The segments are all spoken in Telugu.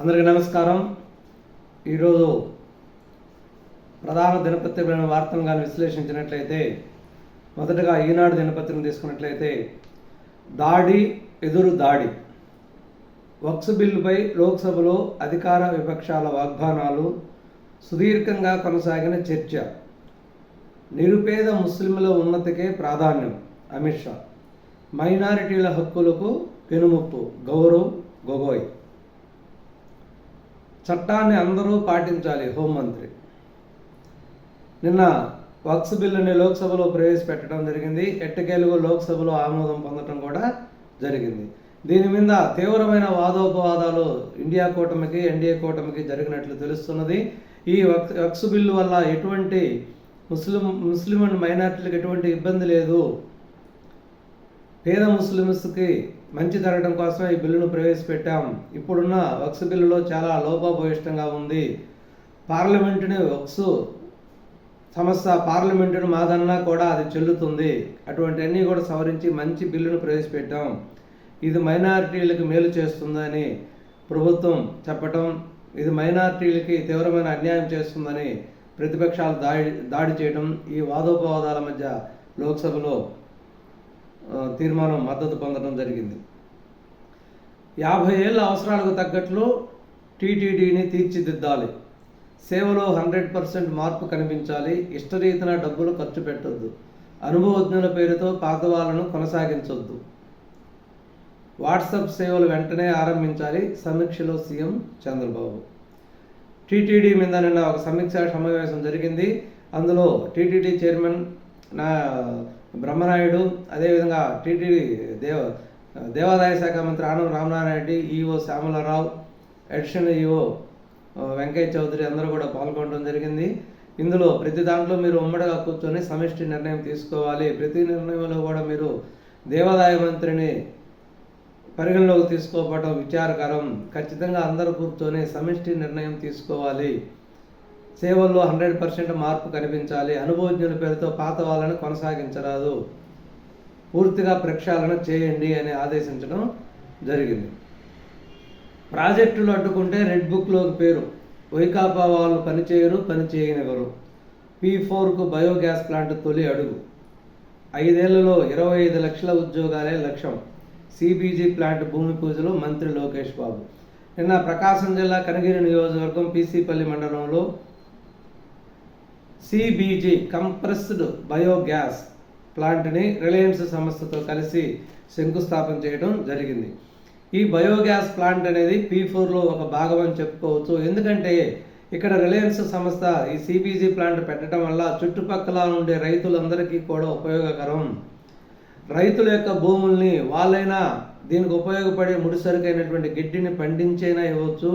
అందరికీ నమస్కారం. ఈరోజు ప్రధాన దినపత్రికలను వార్తలను కానీ విశ్లేషించినట్లయితే, మొదటగా ఈనాడు దినపత్రికను తీసుకున్నట్లయితే, దాడి ఎదురు దాడి, వక్ఫ్ బిల్లుపై లోక్సభలో అధికార విపక్షాల వాగ్బానాలు, సుదీర్ఘంగా కొనసాగిన చర్చ, నిరుపేద ముస్లింల ఉన్నతికే ప్రాధాన్యం అమిత్ షా, మైనారిటీల హక్కులకు పెనుముప్పు గౌరవ్ గొగోయ్, చట్టాన్ని అందరూ పాటించాలి హోంమంత్రి. నిన్న వక్ఫ్ బిల్లుని లోక్సభలో ప్రవేశపెట్టడం జరిగింది. ఎట్టకేలుగు లోక్సభలో ఆమోదం పొందడం కూడా జరిగింది. దీని మీద తీవ్రమైన వాదోపవాదాలు ఇండియా కూటమికి, ఎన్డీఏ కూటమికి జరిగినట్లు తెలుస్తున్నది. ఈ వక్ఫ్ బిల్లు వల్ల ఎటువంటి ముస్లిం అండ్ మైనార్టీలకు ఎటువంటి ఇబ్బంది లేదు, పేద ముస్లిమ్స్కి మంచి జరగడం కోసం ఈ బిల్లును ప్రవేశపెట్టాం. ఇప్పుడున్న వక్ఫ్ బిల్లులో చాలా లోపభూయిష్టంగా ఉంది. పార్లమెంటుని వక్ఫ్ సంస్థ పార్లమెంటును మాదన్నా కూడా అది చెల్లుతుంది. అటువంటి అన్నీ కూడా సవరించి మంచి బిల్లును ప్రవేశపెట్టాం. ఇది మైనారిటీలకు మేలు చేస్తుందని ప్రభుత్వం చెప్పటం, ఇది మైనారిటీలకి తీవ్రమైన అన్యాయం చేస్తుందని ప్రతిపక్షాలు దాడి చేయడం, ఈ వాదోపవాదాల మధ్య లోక్సభలో తీర్మానం మద్దతు పొందడం జరిగింది. 50 ఏళ్ల అవసరాలకు తగ్గట్లు టీటీడీని తీర్చిదిద్దాలి, సేవలో 100% మార్పు కనిపించాలి, ఇష్టరీతిన డబ్బులు ఖర్చు పెట్టొద్దు, అనుభవజ్ఞుల పేరుతో పాత వాళ్ళను కొనసాగించొద్దు, వాట్సాప్ సేవలు వెంటనే ఆరంభించాలి, సమీక్షలో సీఎం చంద్రబాబు. టీటీడీ మీద నిన్న ఒక సమీక్షా సమావేశం జరిగింది. అందులో టీటీడీ చైర్మన్ బ్రహ్మనాయుడు, అదేవిధంగా టీటీడీ దేవాదాయ శాఖ మంత్రి Anam Ramanarayana Reddy, EO Syamalarao, additional EO Venkaiah Chowdary అందరూ కూడా పాల్గొనడం జరిగింది. ఇందులో ప్రతి దాంట్లో మీరు ఉమ్మడిగా కూర్చొని సమిష్టి నిర్ణయం తీసుకోవాలి. ప్రతి నిర్ణయంలో కూడా మీరు దేవాదాయ మంత్రిని పరిగణలోకి తీసుకోవడం విచారకరం. ఖచ్చితంగా అందరూ కూర్చొని సమిష్టి నిర్ణయం తీసుకోవాలి. సేవల్లో 100% మార్పు కనిపించాలి, అనుభవజ్ఞుల పేరుతో పాత వాళ్ళని కొనసాగించరాదు, పూర్తిగా ప్రక్షాళన చేయండి అని ఆదేశించడం జరిగింది. ప్రాజెక్టులు అడ్డుకుంటే రెడ్ బుక్లోకి పేరు, వైకాపా వాళ్ళు పనిచేయరు, పనిచేయనివ్వరు, P4కు బయోగ్యాస్ ప్లాంట్ తొలి అడుగు, 5 ఏళ్లలో 25 లక్షల ఉద్యోగాలే లక్ష్యం, CBG ప్లాంట్ భూమి పూజలో మంత్రి లోకేష్ బాబు. నిన్న ప్రకాశం జిల్లా కనగిరి నియోజకవర్గం పీసీపల్లి మండలంలో CBG కంప్రెస్డ్ బయోగ్యాస్ ప్లాంట్ని రిలయన్స్ సంస్థతో కలిసి శంకుస్థాపన చేయడం జరిగింది. ఈ బయోగ్యాస్ ప్లాంట్ అనేది P4లో ఒక భాగం అని చెప్పుకోవచ్చు. ఎందుకంటే ఇక్కడ రిలయన్స్ సంస్థ ఈ CBG ప్లాంట్ పెట్టడం వల్ల చుట్టుపక్కల ఉండే రైతులందరికీ కూడా ఉపయోగకరం. రైతుల యొక్క భూముల్ని వాళ్ళైనా దీనికి ఉపయోగపడే ముడిసరుకైనటువంటి గిడ్డిని పండించైనా ఇవ్వచ్చు.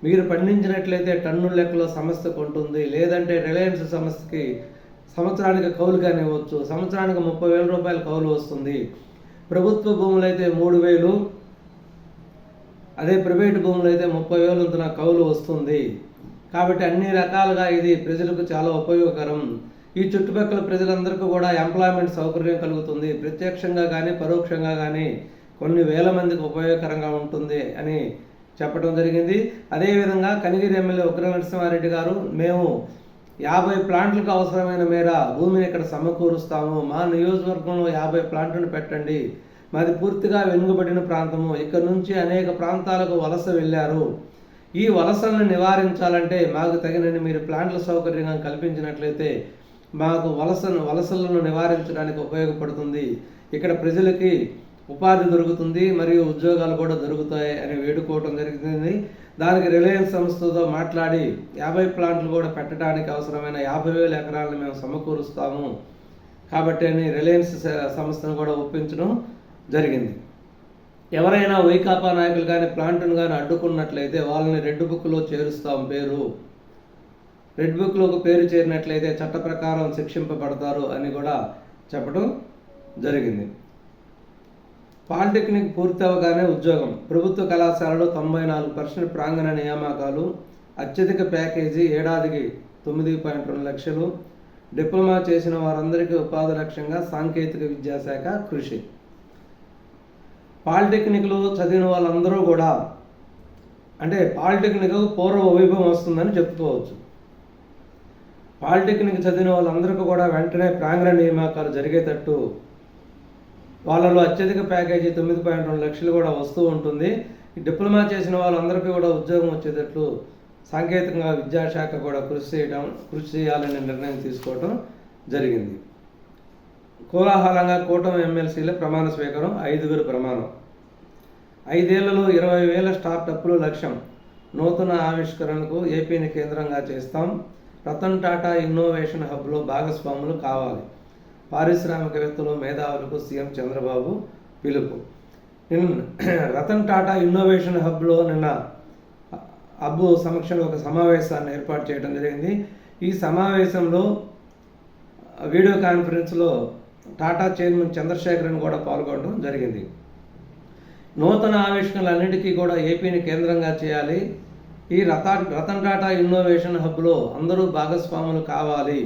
మీరు పండించినట్లయితే టన్నుల లెక్కలో సంస్థ కొంటుంది, లేదంటే రిలయన్స్ సంస్థకి సంవత్సరానికి కౌలుగానే ఇవ్వచ్చు. సంవత్సరానికి 30,000 రూపాయల కౌలు వస్తుంది. ప్రభుత్వ భూములు అయితే 3,000, అదే ప్రైవేటు భూములు అయితే 30,000 వంతున కౌలు వస్తుంది. కాబట్టి అన్ని రకాలుగా ఇది ప్రజలకు చాలా ఉపయోగకరం. ఈ చుట్టుపక్కల ప్రజలందరికీ కూడా ఎంప్లాయ్మెంట్ సౌకర్యం కలుగుతుంది. ప్రత్యక్షంగా కానీ పరోక్షంగా కానీ కొన్ని వేల మందికి ఉపయోగకరంగా ఉంటుంది అని చెప్పడం జరిగింది. అదేవిధంగా కనిగిరి ఎమ్మెల్యే ఉగ్ర నరసింహారెడ్డి గారు, మేము 50 ప్లాంట్లకు అవసరమైన మేర భూమిని ఇక్కడ సమకూరుస్తాము, మా నియోజకవర్గంలో 50 ప్లాంట్లను పెట్టండి, మాది పూర్తిగా వెనుకబడిన ప్రాంతము, ఇక్కడ నుంచి అనేక ప్రాంతాలకు వలస వెళ్ళారు, ఈ వలసలను నివారించాలంటే మాకు తగినన్ని మీరు ప్లాంట్ల సౌకర్యంగా కల్పించినట్లయితే మాకు వలసలను నివారించడానికి ఉపయోగపడుతుంది, ఇక్కడ ప్రజలకి ఉపాధి దొరుకుతుంది మరియు ఉద్యోగాలు కూడా దొరుకుతాయి అని వేడుకోవడం జరిగింది. దానికి రిలయన్స్ సంస్థతో మాట్లాడి 50 ప్లాంట్లు కూడా పెట్టడానికి అవసరమైన 50,000 ఎకరాలను మేము సమకూరుస్తాము కాబట్టి అని రిలయన్స్ సంస్థను కూడా ఒప్పించడం జరిగింది. ఎవరైనా వైకాపా నాయకులు కానీ ప్లాంట్ను కానీ అడ్డుకున్నట్లయితే వాళ్ళని రెడ్ బుక్లో చేరుస్తాం, రెడ్ బుక్లోకి పేరు చేరినట్లయితే చట్ట ప్రకారం శిక్షింపబడతారు అని కూడా చెప్పడం జరిగింది. పాలిటెక్నిక్ పూర్తి అవగానే ఉద్యోగం, ప్రభుత్వ కళాశాలలో 94% ప్రాంగణ నియామకాలు, అత్యధిక ప్యాకేజీ, ఏడాదికి 9.2 లక్షలు, డిప్లొమా చేసిన వారందరికీ ఉపాధి లక్ష్యంగా సాంకేతిక విద్యాశాఖ కృషి. పాలిటెక్నిక్లో చదివిన వాళ్ళందరూ కూడా అంటే పాలిటెక్నిక్ పూర్వ వైభవం వస్తుందని చెప్పుకోవచ్చు. పాలిటెక్నిక్ చదివిన వాళ్ళందరికీ కూడా వెంటనే ప్రాంగణ నియామకాలు జరిగేటట్టు వాళ్ళలో అత్యధిక ప్యాకేజీ 9.2 లక్షలు కూడా వస్తూ ఉంటుంది. ఈ డిప్లొమా చేసిన వాళ్ళందరికీ కూడా ఉద్యోగం వచ్చేటట్లు సాంకేతికంగా విద్యాశాఖ కూడా కృషి చేయాలనే నిర్ణయం తీసుకోవడం జరిగింది. కోలాహలంగా కూటమి ఎమ్మెల్సీల ప్రమాణ స్వీకారం, 5గురు ప్రమాణం. 5 ఏళ్లలో 20,000 స్టార్టప్లు లక్ష్యం. నూతన ఆవిష్కరణకు ఏపీని కేంద్రంగా చేస్తాం. రతన్ టాటా ఇన్నోవేషన్ హబ్లో భాగస్వాములు కావాలి. పారిశ్రామికవేత్తలు, మేధావులకు సీఎం చంద్రబాబు పిలుపు. రతన్ టాటా ఇన్నోవేషన్ హబ్లో నిన్న హబ్ సమక్షంలో ఒక సమావేశాన్ని ఏర్పాటు చేయడం జరిగింది. ఈ సమావేశంలో వీడియో కాన్ఫరెన్స్లో టాటా చైర్మన్ చంద్రశేఖరన్ కూడా పాల్గొనడం జరిగింది. నూతన ఆవిష్కరణలన్నిటికీ కూడా ఏపీని కేంద్రంగా చేయాలి. ఈ రతన్ టాటా ఇన్నోవేషన్ హబ్లో అందరూ భాగస్వాములు కావాలి.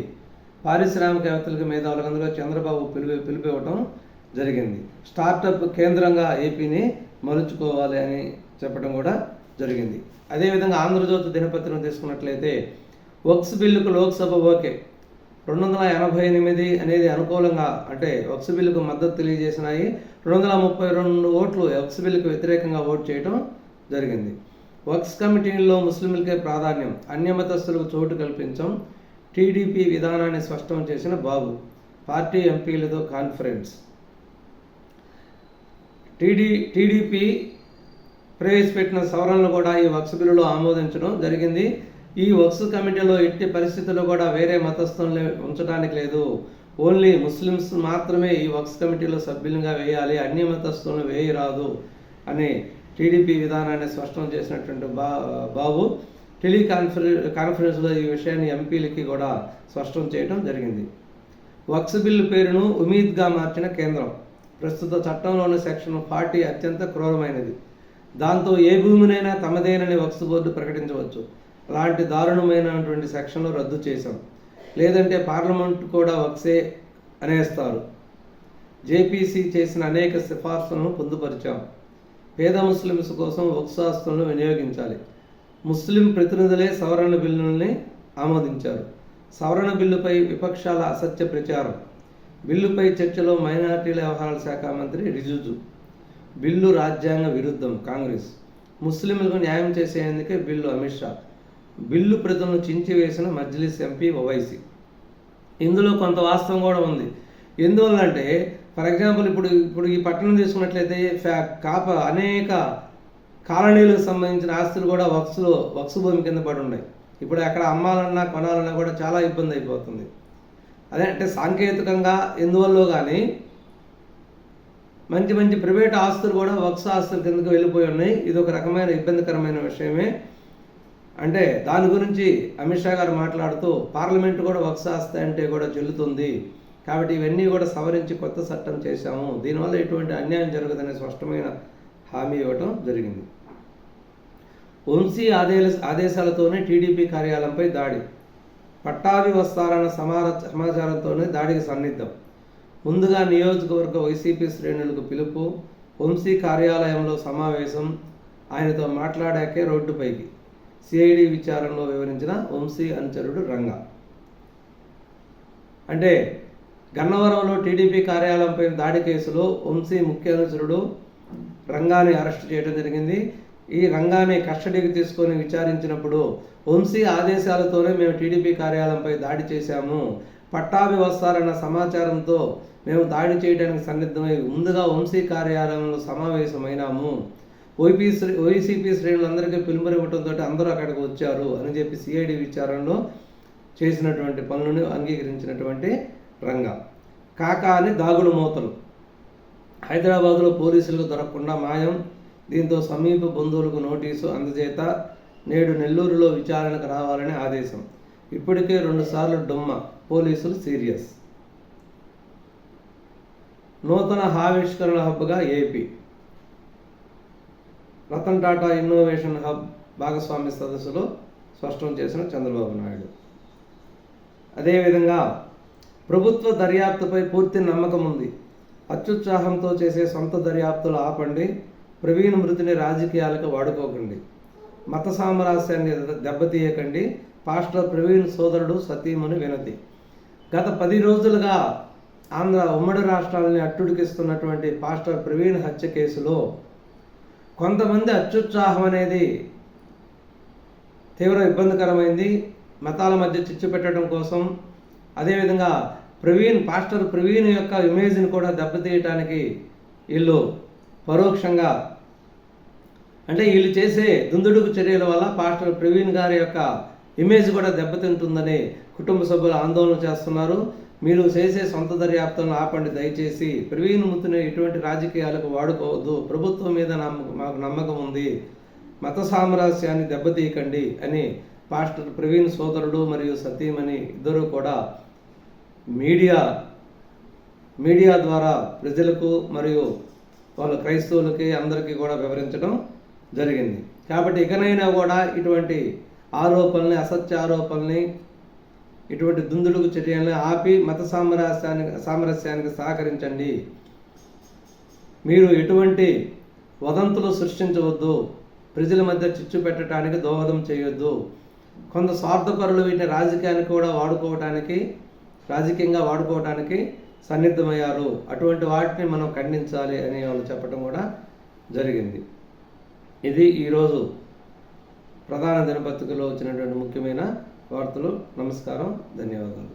పారిశ్రామికవేత్తలకు, మేధావులకు అందులో చంద్రబాబు పిలుపివ్వటం జరిగింది. స్టార్టప్ కేంద్రంగా ఏపీని మలుచుకోవాలి అని చెప్పడం కూడా జరిగింది. అదేవిధంగా ఆంధ్రజ్యోతి దినపత్రికను తీసుకున్నట్లయితే వక్స్ బిల్లుకు లోక్సభ ఓకే, 288 అనేది అనుకూలంగా, అంటే వక్స్ బిల్లుకు మద్దతు తెలియజేసినాయి. 232 ఓట్లు వక్స్ బిల్లుకు వ్యతిరేకంగా ఓటు చేయడం జరిగింది. వక్స్ కమిటీల్లో ముస్లింలకే ప్రాధాన్యం, అన్యమతస్థులకు చోటు కల్పించం. టీడీపీ విధానాన్ని స్పష్టం చేసిన బాబు. పార్టీ ఎంపీలతో కాన్ఫరెన్స్. టీడీపీ ప్రవేశపెట్టిన సవరణలు కూడా ఈ వక్స్ బిల్లులో ఆమోదించడం జరిగింది. ఈ వక్స్ కమిటీలో ఎట్టి పరిస్థితుల్లో కూడా వేరే మతస్థులను ఉంచడానికి లేదు. ఓన్లీ ముస్లిమ్స్ మాత్రమే ఈ వక్స్ కమిటీలో సభ్యులుగా వేయాలి, అన్ని మతస్థులను వేయరాదు అని టీడీపీ విధానాన్ని స్పష్టం చేసినటువంటి బాబు కాన్ఫరెన్స్లో ఈ విషయాన్ని ఎంపీలకి కూడా స్పష్టం చేయడం జరిగింది. వక్స్ బిల్లు పేరును ఉమీద్గా మార్చిన కేంద్రం. ప్రస్తుత చట్టంలోని సెక్షన్ 40 అత్యంత క్రూరమైనది. దాంతో ఏ భూమినైనా తమదేనని వక్స్ బోర్డు ప్రకటించవచ్చు. అలాంటి దారుణమైనటువంటి సెక్షన్లు రద్దు చేశాం. లేదంటే పార్లమెంటు కూడా వక్సే అనేస్తారు. జేపీసీ చేసిన అనేక సిఫార్సులను పొందుపరిచాం. పేద ముస్లిమ్స్ కోసం వక్స్ ఆస్తులను వినియోగించాలి. ముస్లిం ప్రతినిధులే సవరణ బిల్లుల్ని ఆమోదించారు. సవరణ బిల్లుపై విపక్షాల అసత్య ప్రచారం. బిల్లుపై చర్చలో మైనారిటీల వ్యవహారాల శాఖ మంత్రి రిజిజు. బిల్లు రాజ్యాంగ విరుద్ధం కాంగ్రెస్. ముస్లింలకు న్యాయం చేసేందుకే బిల్లు అమిత్ షా. బిల్లు ప్రతులను చించివేసిన మజ్లిస్ ఎంపీ ఓవైసీ. ఇందులో కొంత వాస్తవం కూడా ఉంది. ఎందువల్లంటే ఫర్ ఎగ్జాంపుల్ ఇప్పుడు ఈ పట్టణం తీసుకున్నట్లయితే అనేక కాలనీలకు సంబంధించిన ఆస్తులు కూడా వక్స్ భూమి కింద పడి ఉన్నాయి. ఇప్పుడు అక్కడ అమ్మాలన్నా కొనాలన్నా కూడా చాలా ఇబ్బంది అయిపోతుంది. అదే అంటే సాంకేతికంగా ఎందువల్లో కానీ మంచి మంచి ప్రైవేట్ ఆస్తులు కూడా వక్స్ ఆస్తుల కిందకు వెళ్ళిపోయి ఉన్నాయి. ఇది ఒక రకమైన ఇబ్బందికరమైన విషయమే. అంటే దాని గురించి అమిత్ షా గారు మాట్లాడుతూ పార్లమెంటు కూడా వక్స్ ఆస్తి అంటే కూడా చెల్లుతుంది, కాబట్టి ఇవన్నీ కూడా సవరించి కొత్త చట్టం చేశాము, దీనివల్ల ఎటువంటి అన్యాయం జరగదనే స్పష్టమైన హామీ ఇవ్వటం జరిగింది. వంశీ ఆదేశాలతోనే టీడీపీ కార్యాలయంపై దాడి. పట్టాభి వస్తారన్న సమాచారంతోనే దాడికి సన్నిద్ధం. ముందుగా నియోజకవర్గ వైసీపీ శ్రేణులకు పిలుపు. వంశీ కార్యాలయంలో సమావేశం. ఆయనతో మాట్లాడాకే రోడ్డుపైకి. సిఐడి విచారణలో వివరించిన వంశీ అనుచరుడు రంగా. అంటే గన్నవరంలో టీడీపీ కార్యాలయంపై దాడి కేసులో వంశీ ముఖ్య అనుచరుడు రంగాని అరెస్టు చేయడం జరిగింది. ఈ రంగాన్ని కస్టడీకి తీసుకొని విచారించినప్పుడు వంశీ ఆదేశాలతోనే మేము టీడీపీ కార్యాలయంపై దాడి చేశాము, పట్టాభి వస్తారన్న సమాచారంతో మేము దాడి చేయడానికి సన్నిద్ధమై ముందుగా వంశీ కార్యాలయంలో సమావేశమైనాము, వైసీపీ శ్రేణులందరికీ పిలుపునివ్వడంతో అందరూ అక్కడికి వచ్చారు అని చెప్పి సిఐడి విచారణలో చేసినటువంటి పనులను అంగీకరించినటువంటి రంగా. కాకా అని దాగుడు మూతలు. హైదరాబాద్లో పోలీసులకు దొరకకుండా మాయం. దీంతో సమీప బంధువులకు నోటీసు అందజేత. నేడు నెల్లూరులో విచారణకు రావాలని ఆదేశం. ఇప్పటికే 2 సార్లు డొమ్మ. పోలీసులు సీరియస్. నూతన ఆవిష్కరణ హబ్గా ఏపీ. రతన్ టాటా ఇన్నోవేషన్ హబ్ భాగస్వామ్య సదస్సులో స్పష్టం చేసిన చంద్రబాబు నాయుడు. అదేవిధంగా ప్రభుత్వ దర్యాప్తుపై పూర్తి నమ్మకం ఉంది. అత్యుత్సాహంతో చేసే సొంత దర్యాప్తులు ఆపండి. ప్రవీణ్ మృతిని రాజకీయాలకు వాడుకోకండి. మత సామరస్యాన్ని దెబ్బతీయకండి. పాస్టర్ ప్రవీణ్ సోదరుడు సతీమణి వినతి. గత 10 రోజులుగా ఆంధ్ర ఉమ్మడి రాష్ట్రాలని అట్టుడికిస్తున్నటువంటి పాస్టర్ ప్రవీణ్ హత్య కేసులో కొంతమంది అత్యుత్సాహం అనేది తీవ్ర ఇబ్బందికరమైంది. మతాల మధ్య చిచ్చు పెట్టడం కోసం, అదేవిధంగా పాస్టర్ ప్రవీణ్ యొక్క ఇమేజ్ని కూడా దెబ్బతీయటానికి వీళ్ళు పరోక్షంగా, అంటే వీళ్ళు చేసే దుందుడుకు చర్యల వల్ల పాస్టర్ ప్రవీణ్ గారి యొక్క ఇమేజ్ కూడా దెబ్బతింటుందని కుటుంబ సభ్యులు ఆందోళన చేస్తున్నారు. మీరు చేసే సొంత దర్యాప్తులను ఆపండి దయచేసి. ప్రవీణ్ ముత్తుని ఎటువంటి రాజకీయాలకు వాడుకోవద్దు. ప్రభుత్వం మీద మాకు నమ్మకం ఉంది. మత సామరస్యాన్ని దెబ్బతీయకండి అని పాస్టర్ ప్రవీణ్ సోదరుడు మరియు సతీమణి ఇద్దరూ కూడా మీడియా ద్వారా ప్రజలకు మరియు వాళ్ళ క్రైస్తవులకి అందరికీ కూడా వివరించడం జరిగింది. కాబట్టి ఇకనైనా కూడా ఇటువంటి ఆరోపణల్ని, అసత్య ఆరోపణల్ని, ఇటువంటి దుందుడుకు చర్యల్ని ఆపి మత సామరస్యానికి సహకరించండి. మీరు ఎటువంటి వదంతులు సృష్టించవద్దు. ప్రజల మధ్య చిచ్చు పెట్టడానికి దోహదం చేయొద్దు. కొంత స్వార్థపరులు వీటిని రాజకీయంగా వాడుకోవడానికి సన్నిద్ధమయ్యారు. అటువంటి వాటిని మనం ఖండించాలి అని వాళ్ళు చెప్పడం కూడా జరిగింది. ఇది ఈరోజు ప్రధాన దినపత్రికలో వచ్చినటువంటి ముఖ్యమైన వార్తలు. నమస్కారం, ధన్యవాదాలు.